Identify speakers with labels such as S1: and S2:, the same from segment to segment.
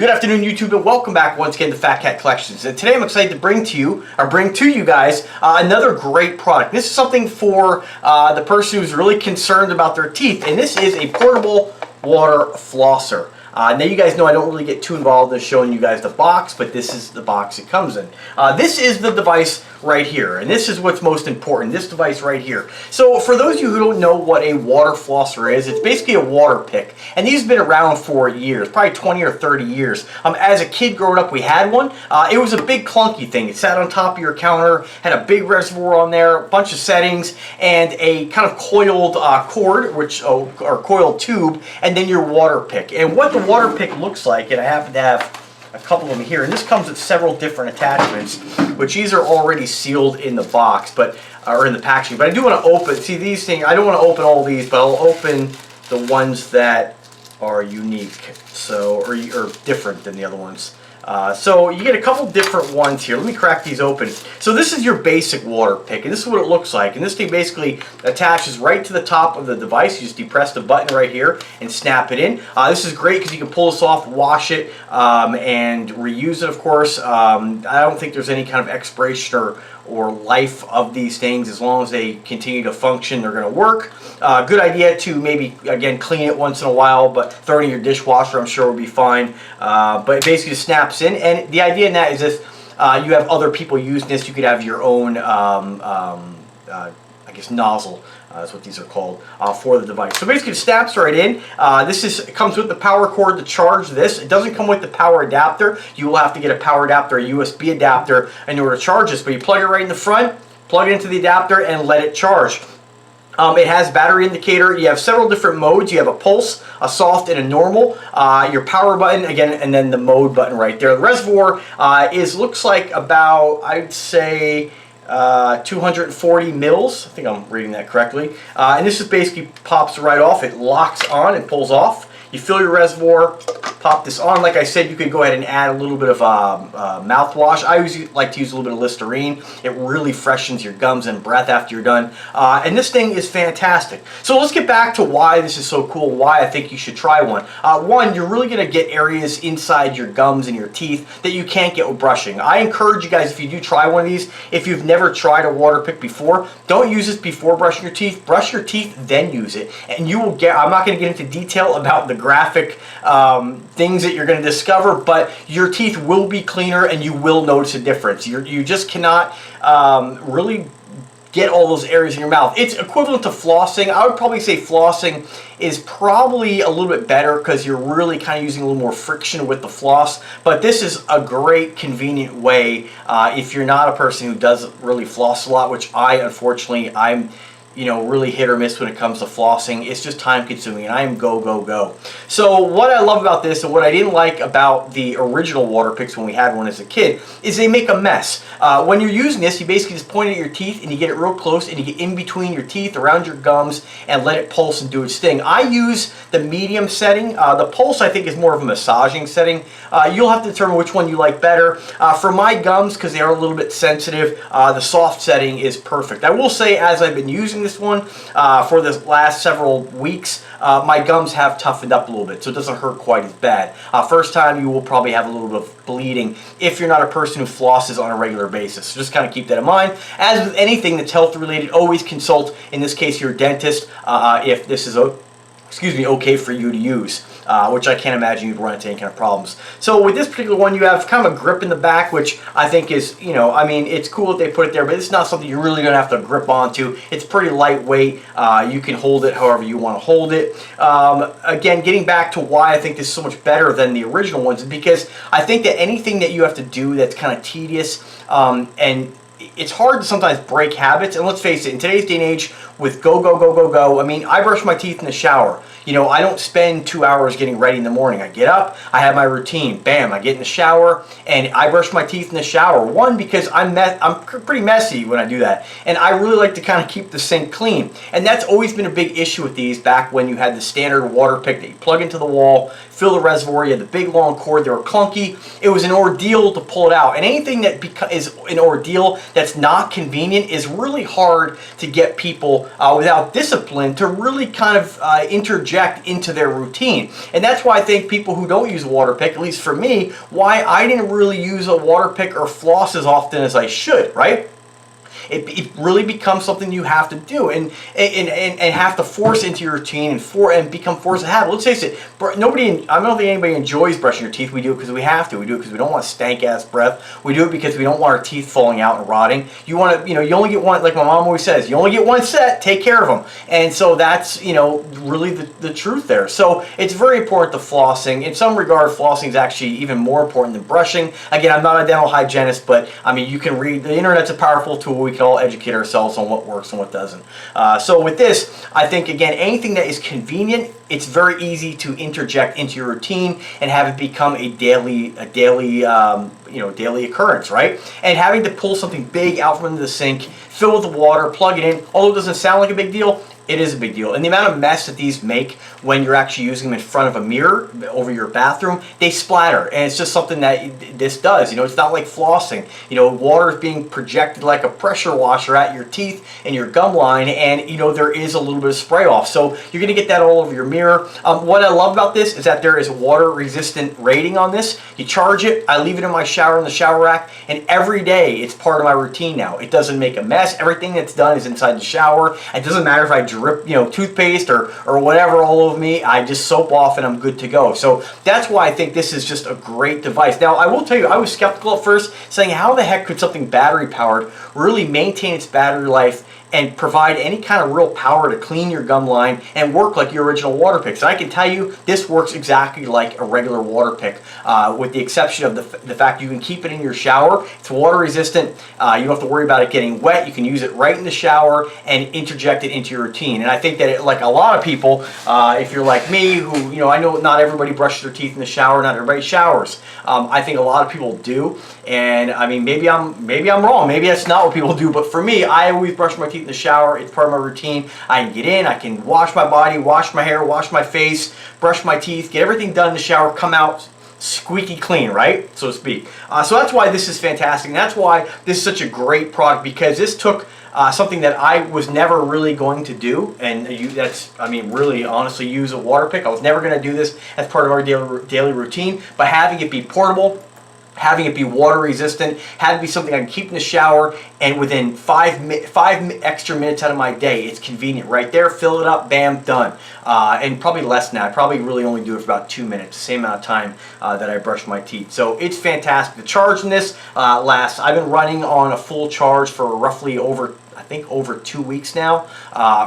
S1: Good afternoon, YouTube, and welcome back once again to Fat Cat Collections. And today I'm excited to bring to you guys another great product. This is something for the person who's really concerned about their teeth, and this is a portable water flosser. Now you guys know I don't really get too involved in showing you guys the box, but this is the box it comes in. This is the device right here, and this is what's most important, this device right here. So for those of you who don't know what a water flosser is, it's basically a Waterpik, and these have been around for years, probably 20 or 30 years. As a kid growing up, we had one. It was a big clunky thing. It sat on top of your counter, had a big reservoir on there, a bunch of settings, and a kind of coiled cord, or coiled tube, and then your Waterpik. And what the Waterpik looks like, and I happen to have a couple of them here, and this comes with several different attachments, which these are already sealed in the box, but or in the packaging. But I do want to open, see these things, I don't want to open all these, but I'll open the ones that are unique, so or different than the other ones. So you get a couple different ones here. Let me crack these open. So this is your basic Waterpik, and this is what it looks like. And this thing basically attaches right to the top of the device. You just depress the button right here and snap it in. This is great because you can pull this off, wash it, and reuse it, of course. I don't think there's any kind of expiration or life of these things. As long as they continue to function, they're going to work. Good idea to maybe, again, clean it once in a while, but throw it in your dishwasher, I'm sure will be fine. But it basically just snaps in, and the idea in that is if you have other people using this, you could have your own, I guess, nozzle. That's what these are called for the device. So basically it snaps right in. It comes with the power cord to charge this. It doesn't come with the power adapter. You will have to get a power adapter, a USB adapter, in order to charge this. But you plug it right in the front, plug it into the adapter, and let it charge. It has battery indicator. You have several different modes. You have a pulse, a soft, and a normal. Your power button, again, and then the mode button right there. The reservoir looks like about, I'd say, 240 mils. I think I'm reading that correctly. And this just basically pops right off. It locks on and pulls off. You fill your reservoir, pop this on. Like I said, you could go ahead and add a little bit of mouthwash. I usually like to use a little bit of Listerine. It really freshens your gums and breath after you're done. And this thing is fantastic. So let's get back to why this is so cool, why I think you should try one. One, you're really going to get areas inside your gums and your teeth that you can't get with brushing. I encourage you guys, if you do try one of these, if you've never tried a Waterpik before, don't use this before brushing your teeth. Brush your teeth, then use it. And you will get, I'm not going to get into detail about the graphic things that you're going to discover, but your teeth will be cleaner and you will notice a difference. You just cannot really get all those areas in your mouth. It's equivalent to flossing. I would probably say flossing is probably a little bit better because you're really kind of using a little more friction with the floss, but this is a great convenient way if you're not a person who does really floss a lot, which unfortunately I'm really hit or miss when it comes to flossing. It's just time consuming, and I am go. So what I love about this, and what I didn't like about the original Waterpiks when we had one as a kid, is they make a mess. When you're using this, you basically just point at your teeth and you get it real close and you get in between your teeth, around your gums, and let it pulse and do its thing. I use the medium setting. The pulse, I think, is more of a massaging setting. You'll have to determine which one you like better. For my gums, because they are a little bit sensitive, the soft setting is perfect. I will say, as I've been using this one for the last several weeks, my gums have toughened up a little bit, so it doesn't hurt quite as bad. First time, you will probably have a little bit of bleeding if you're not a person who flosses on a regular basis. So just kind of keep that in mind. As with anything that's health related, always consult, in this case, your dentist if this is okay for you to use, which I can't imagine you'd run into any kind of problems. So with this particular one, you have kind of a grip in the back, which I think is, I mean, it's cool that they put it there, but it's not something you're really going to have to grip onto. It's pretty lightweight. You can hold it however you want to hold it. Again, getting back to why I think this is so much better than the original ones is because I think that anything that you have to do that's kind of tedious and it's hard to sometimes break habits, and let's face it, in today's day and age, with go, I mean, I brush my teeth in the shower. I don't spend 2 hours getting ready in the morning. I get up, I have my routine, bam, I get in the shower, and I brush my teeth in the shower. One, because I'm pretty messy when I do that, and I really like to kind of keep the sink clean. And that's always been a big issue with these back when you had the standard Waterpik that you plug into the wall, fill the reservoir, you had the big long cord, they were clunky. It was an ordeal to pull it out, and anything that is an ordeal that's not convenient is really hard to get people without discipline to really kind of interject into their routine. And that's why I think people who don't use a Waterpik, at least for me, why I didn't really use a Waterpik or floss as often as I should, right? It really becomes something you have to do and have to force into your routine and become forced to habit. Let's face it, I don't think anybody enjoys brushing your teeth. We do it because we have to. We do it because we don't want stank ass breath. We do it because we don't want our teeth falling out and rotting. You want to, you only get one, like my mom always says, you only get one set, take care of them. And so that's, really the truth there. So it's very important to flossing. In some regard, flossing is actually even more important than brushing. Again, I'm not a dental hygienist, but I mean, you can read, the internet's a powerful tool. We can all educate ourselves on what works and what doesn't. So with this, I think, again, anything that is convenient, it's very easy to interject into your routine and have it become a daily occurrence, right? And having to pull something big out from under the sink, fill with water, plug it in, although it doesn't sound like a big deal, it is a big deal. And the amount of mess that these make when you're actually using them in front of a mirror over your bathroom, they splatter. And it's just something that this does. It's not like flossing. Water is being projected like a pressure washer at your teeth and your gum line, and there is a little bit of spray off. So you're going to get that all over your mirror. What I love about this is that there is a water resistant rating on this. You charge it, I leave it in my shower in the shower rack, and every day it's part of my routine now. It doesn't make a mess. Everything that's done is inside the shower. It doesn't matter if I drip toothpaste or whatever all over me. I just soap off and I'm good to go. So that's why I think this is just a great device. Now, I will tell you, I was skeptical at first, saying how the heck could something battery powered really maintain its battery life and provide any kind of real power to clean your gum line and work like your original Waterpik. So I can tell you, this works exactly like a regular Waterpik, with the exception of the fact you can keep it in your shower. It's water resistant. You don't have to worry about it getting wet. You can use it right in the shower and interject it into your routine. And I think that, like a lot of people, if you're like me, who, I know not everybody brushes their teeth in the shower, not everybody showers. I think a lot of people do. And I mean, maybe I'm wrong. Maybe that's not what people do. But for me, I always brush my teeth in the shower. It's part of my routine. I can get in, I can wash my body, wash my hair, wash my face, brush my teeth, get everything done in the shower, come out squeaky clean, right? So to speak. So that's why this is fantastic. And that's why this is such a great product, because this took something that I was never really going to do, and really honestly use a Waterpik. I was never going to do this as part of our daily routine, but having it be portable, having it be water resistant, had to be something I can keep in the shower, and within 5 extra minutes out of my day, it's convenient right there. Fill it up, bam, done. And probably less than that. I probably really only do it for about 2 minutes, the same amount of time that I brush my teeth. So it's fantastic. The charge in this lasts. I've been running on a full charge for roughly over 2 weeks now.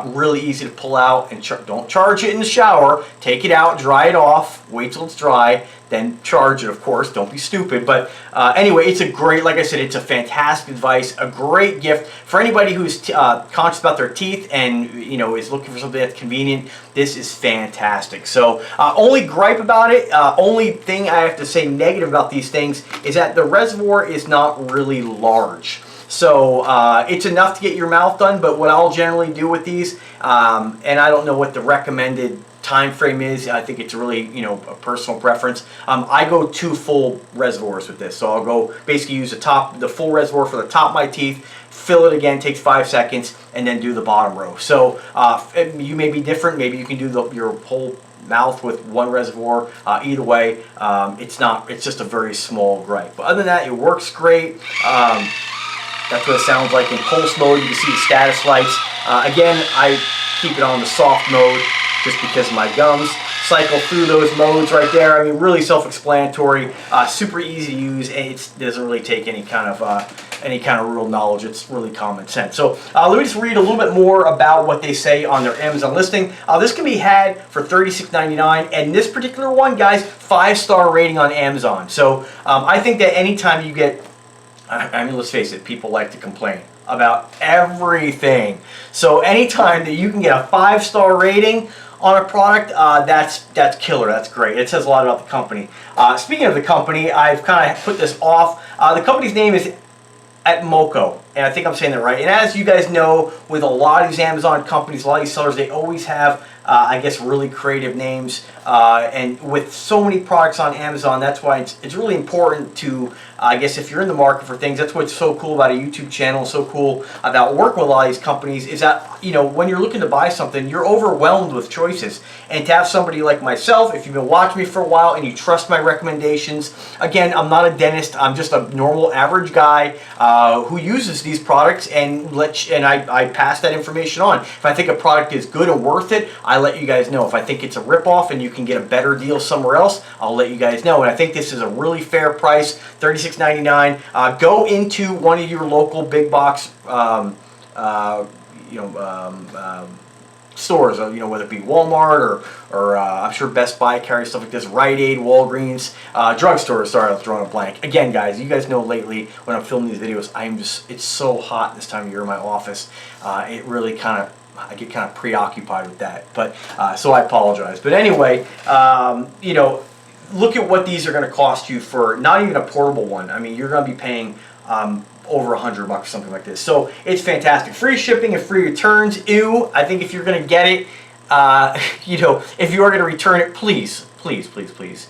S1: Really easy to pull out, and don't charge it in the shower. Take it out, dry it off, wait till it's dry, then charge it, of course. Don't be stupid. But anyway, it's a great, like I said, it's a fantastic device, a great gift for anybody who's conscious about their teeth and is looking for something that's convenient. This is fantastic. So only gripe about it, only thing I have to say negative about these things is that the reservoir is not really large. So it's enough to get your mouth done, but what I'll generally do with these, and I don't know what the recommended time frame is, I think it's really a personal preference. I go 2 full reservoirs with this, so I'll go basically use the full reservoir for the top of my teeth, fill it again, takes 5 seconds, and then do the bottom row. So you may be different. Maybe you can do your whole mouth with 1 reservoir. Either way, it's just a very small gripe. But other than that, it works great. That's what it sounds like in pulse mode. You can see the status lights. Again, I keep it on the soft mode just because of my gums. Cycle through those modes right there. I mean, really self-explanatory, super easy to use, and it doesn't really take any kind of real knowledge. It's really common sense. So let me just read a little bit more about what they say on their Amazon listing. This can be had for $36.99, and this particular one, guys, 5-star rating on Amazon. So I think that anytime you get, I mean, let's face it, people like to complain about everything. So anytime that you can get a 5-star rating on a product, that's killer. That's great. It says a lot about the company. Speaking of the company, I've kind of put this off. The company's name is Atmoko, and I think I'm saying that right. And as you guys know, with a lot of these Amazon companies, a lot of these sellers, they always have I guess, really creative names. And with so many products on Amazon, that's why it's really important to, I guess, if you're in the market for things, that's what's so cool about a YouTube channel, so cool about working with a lot of these companies, is that, you know, when you're looking to buy something, you're overwhelmed with choices. And to have somebody like myself, if you've been watching me for a while and you trust my recommendations, again, I'm not a dentist, I'm just a normal average guy who uses these products, and I pass that information on. If I think a product is good and worth it, I let you guys know. If I think it's a ripoff and you can get a better deal somewhere else, I'll let you guys know. And I think this is a really fair price, $36.99. Go into one of your local big box stores, you know, whether it be Walmart or I'm sure Best Buy carries stuff like this, Rite Aid, Walgreens, drugstores. Sorry, I was drawing a blank. Again, guys, you guys know lately when I'm filming these videos, it's so hot this time of year in my office. It really I get kind of preoccupied with that, but so I apologize. But anyway, you know, look at what these are going to cost you for not even a portable one. I mean, you're going to be paying over $100 or something like this. So it's fantastic. Free shipping and free returns. Ew. I think if you're going to get it, you know, if you are going to return it, please, please, please, please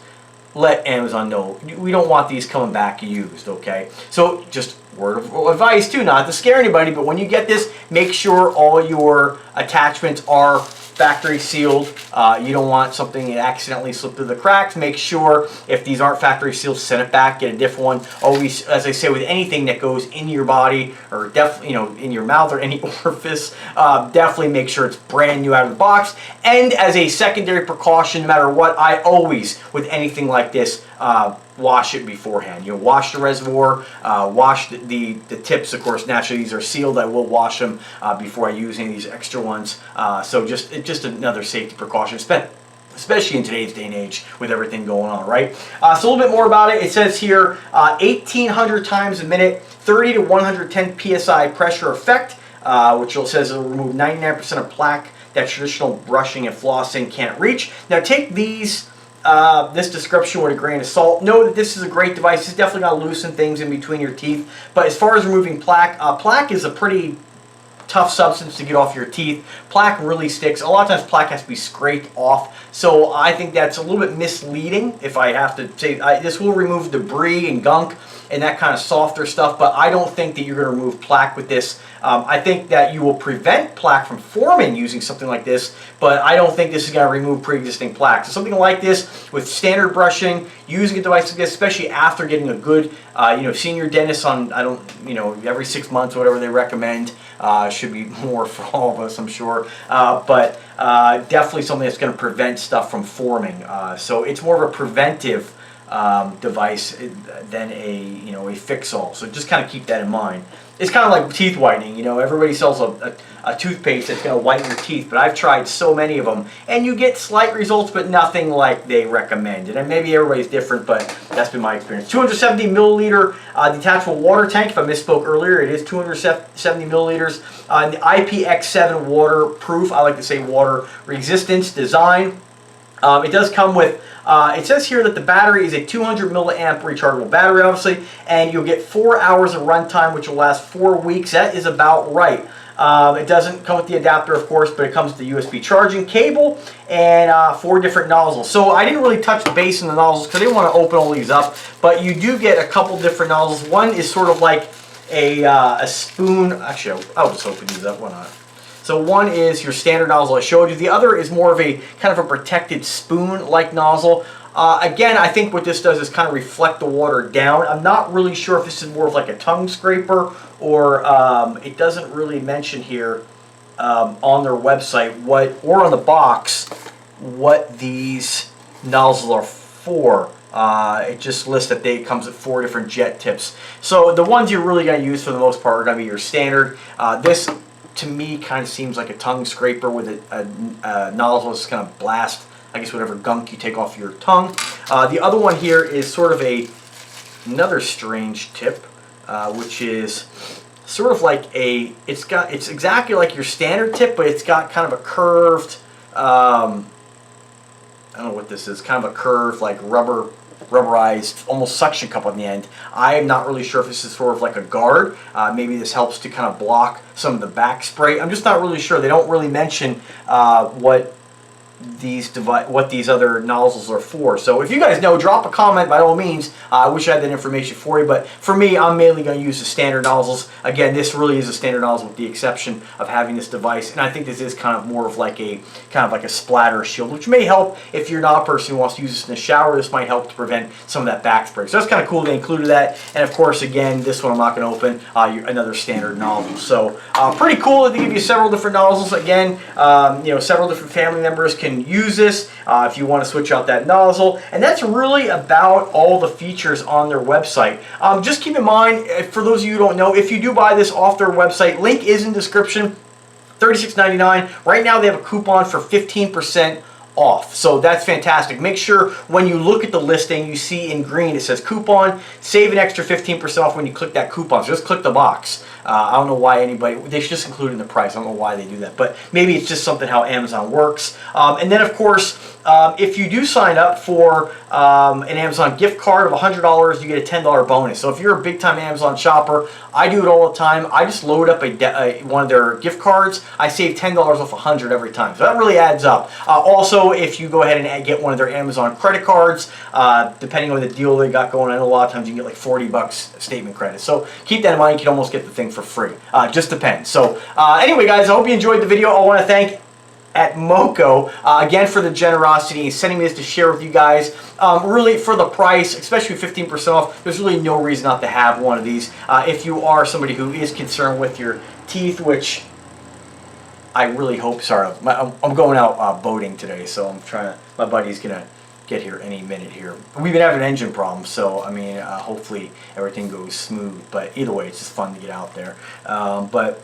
S1: let Amazon know. We don't want these coming back used, okay? So just word of advice too, not to scare anybody, but when you get this, make sure all your attachments are factory sealed. You don't want something that accidentally slipped through the cracks. Make sure if these aren't factory sealed, send it back, get a different one. Always, as I say, with anything that goes in your body or definitely, you know, in your mouth or any orifice, definitely make sure it's brand new out of the box. And as a secondary precaution, no matter what, I always, with anything like this, wash it beforehand. You know, wash the reservoir, wash the tips. Of course, naturally these are sealed. I will wash them before I use any of these extra ones. So just another safety precaution, especially in today's day and age with everything going on, right? So a little bit more about it. It says here 1,800 times a minute, 30 to 110 psi pressure effect, which says it will remove 99% of plaque that traditional brushing and flossing can't reach. Now take these. This description with a grain of salt. Know that this is a great device. It's definitely going to loosen things in between your teeth. But as far as removing plaque, plaque is a pretty tough substance to get off your teeth. Plaque really sticks. A lot of times plaque has to be scraped off. So I think that's a little bit misleading, if I have to say. This will remove debris and gunk and that kind of softer stuff, but I don't think that you're going to remove plaque with this. I think that you will prevent plaque from forming using something like this, but I don't think this is going to remove pre-existing plaque. So something like this with standard brushing, using a device like this, especially after getting a good, you know, seeing your dentist on, you know, every 6 months or whatever they recommend, should be more for all of us, I'm sure, but definitely something that's going to prevent stuff from forming. So it's more of a preventive device than a fix-all. So just kind of keep that in mind. It's kind of like teeth whitening. You know, everybody sells a toothpaste that's going to whiten your teeth, but I've tried so many of them, and you get slight results, but nothing like they recommended. And maybe everybody's different, but that's been my experience. 270 milliliter detachable water tank. If I misspoke earlier, it is 270 milliliters. The IPX7 Waterproof. I like to say water resistance design. It does come with, it says here that the battery is a 200 milliamp rechargeable battery, obviously, and you'll get 4 hours of runtime, which will last 4 weeks. That is about right. It doesn't come with the adapter, of course, but it comes with the USB charging cable and 4 different nozzles. So I didn't really touch base on the nozzles because I didn't want to open all these up, but you do get a couple different nozzles. One is sort of like a spoon. Actually, I'll just open these up. Why not? So one is your standard nozzle I showed you. The other is more of a kind of a protected spoon-like nozzle. Again, I think what this does is kind of reflect the water down. I'm not really sure if this is more of like a tongue scraper or it doesn't really mention here on their website or on the box what these nozzles are for. It just lists that it comes with 4 different jet tips. So the ones you're really going to use for the most part are going to be your standard. This to me kind of seems like a tongue scraper with a nozzle that's going to blast, I guess, whatever gunk you take off your tongue. The other one here is sort of another strange tip, which is sort of like it's exactly like your standard tip, but it's got kind of a curved, I don't know what this is, kind of a curved like rubberized, almost suction cup on the end. I am not really sure if this is sort of like a guard. Maybe this helps to kind of block some of the back spray. I'm just not really sure. They don't really mention what what these other nozzles are for. So if you guys know, drop a comment by all means. I wish I had that information for you, but for me, I'm mainly going to use the standard nozzles. Again, this really is a standard nozzle with the exception of having this device, and I think this is kind of more of like a splatter shield, which may help if you're not a person who wants to use this in the shower. This might help to prevent some of that back spray. So that's kind of cool they included that. And of course, again, this one I'm not going to open, another standard nozzle. So pretty cool that they give you several different nozzles. Again, several different family members can use this if you want to switch out that nozzle. And that's really about all the features on their website. Just keep in mind, for those of you who don't know, if you do buy this off their website, link is in description, $36.99. Right now they have a coupon for 15% off. So that's fantastic. Make sure when you look at the listing, you see in green it says coupon, save an extra 15% off when you click that coupon. So just click the box. I don't know why they should just include it in the price. I don't know why they do that, but maybe it's just something how Amazon works. And then of course, if you do sign up for an Amazon gift card of $100, you get a $10 bonus. So if you're a big time Amazon shopper, I do it all the time. I just load up one of their gift cards. I save $10 off 100 every time. So that really adds up. Also, if you go ahead and get one of their Amazon credit cards, depending on the deal they got going, I know a lot of times you can get like 40 bucks statement credit. So keep that in mind. You can almost get the thing for free. Just depends. So anyway, guys, I hope you enjoyed the video. I want to thank Atmoko again for the generosity and sending me this to share with you guys. Really, for the price, especially 15% off, there's really no reason not to have one of these. If you are somebody who is concerned with your teeth, which I really hope. Sorry, I'm going out boating today, so I'm trying to. My buddy's gonna get here any minute here. We've been having engine problems, so I mean, hopefully everything goes smooth. But either way, it's just fun to get out there. But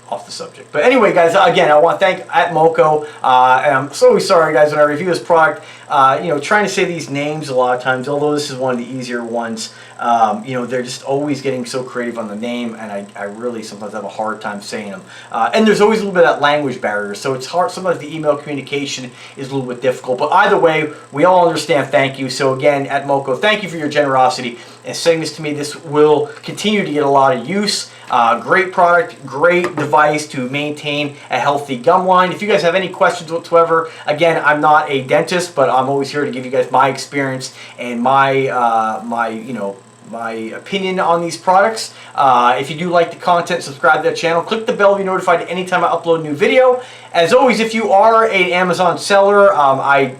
S1: off the subject. But anyway, guys, again, I want to thank Atmoko, and I'm so sorry, guys, when I review this product, trying to say these names a lot of times, although this is one of the easier ones, they're just always getting so creative on the name, and I really sometimes have a hard time saying them. And there's always a little bit of that language barrier, so it's hard. Sometimes the email communication is a little bit difficult, but either way, we all understand. Thank you. So again, Atmoko, thank you for your generosity and sending this to me. This will continue to get a lot of use. Great product, great device to maintain a healthy gum line. If you guys have any questions whatsoever, again, I'm not a dentist, but I'm always here to give you guys my experience and my opinion on these products. If you do like the content, subscribe to that channel. Click the bell to be notified anytime I upload a new video. As always, if you are an Amazon seller, I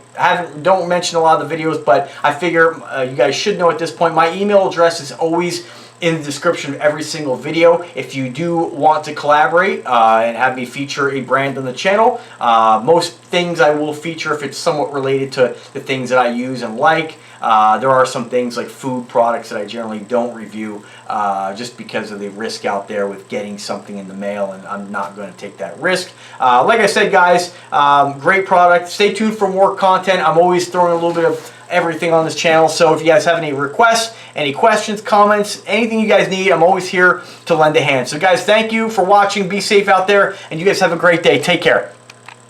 S1: don't mention a lot of the videos, but I figure you guys should know at this point, my email address is always in the description of every single video. If you do want to collaborate and have me feature a brand on the channel, most things I will feature if it's somewhat related to the things that I use and like. There are some things like food products that I generally don't review just because of the risk out there with getting something in the mail, and I'm not going to take that risk. Like I said, guys, great product. Stay tuned for more content. I'm always throwing a little bit of everything on this channel, so if you guys have any requests, any questions, comments, anything you guys need, I'm always here to lend a hand. So guys, thank you for watching. Be safe out there, and you guys have a great day. Take care.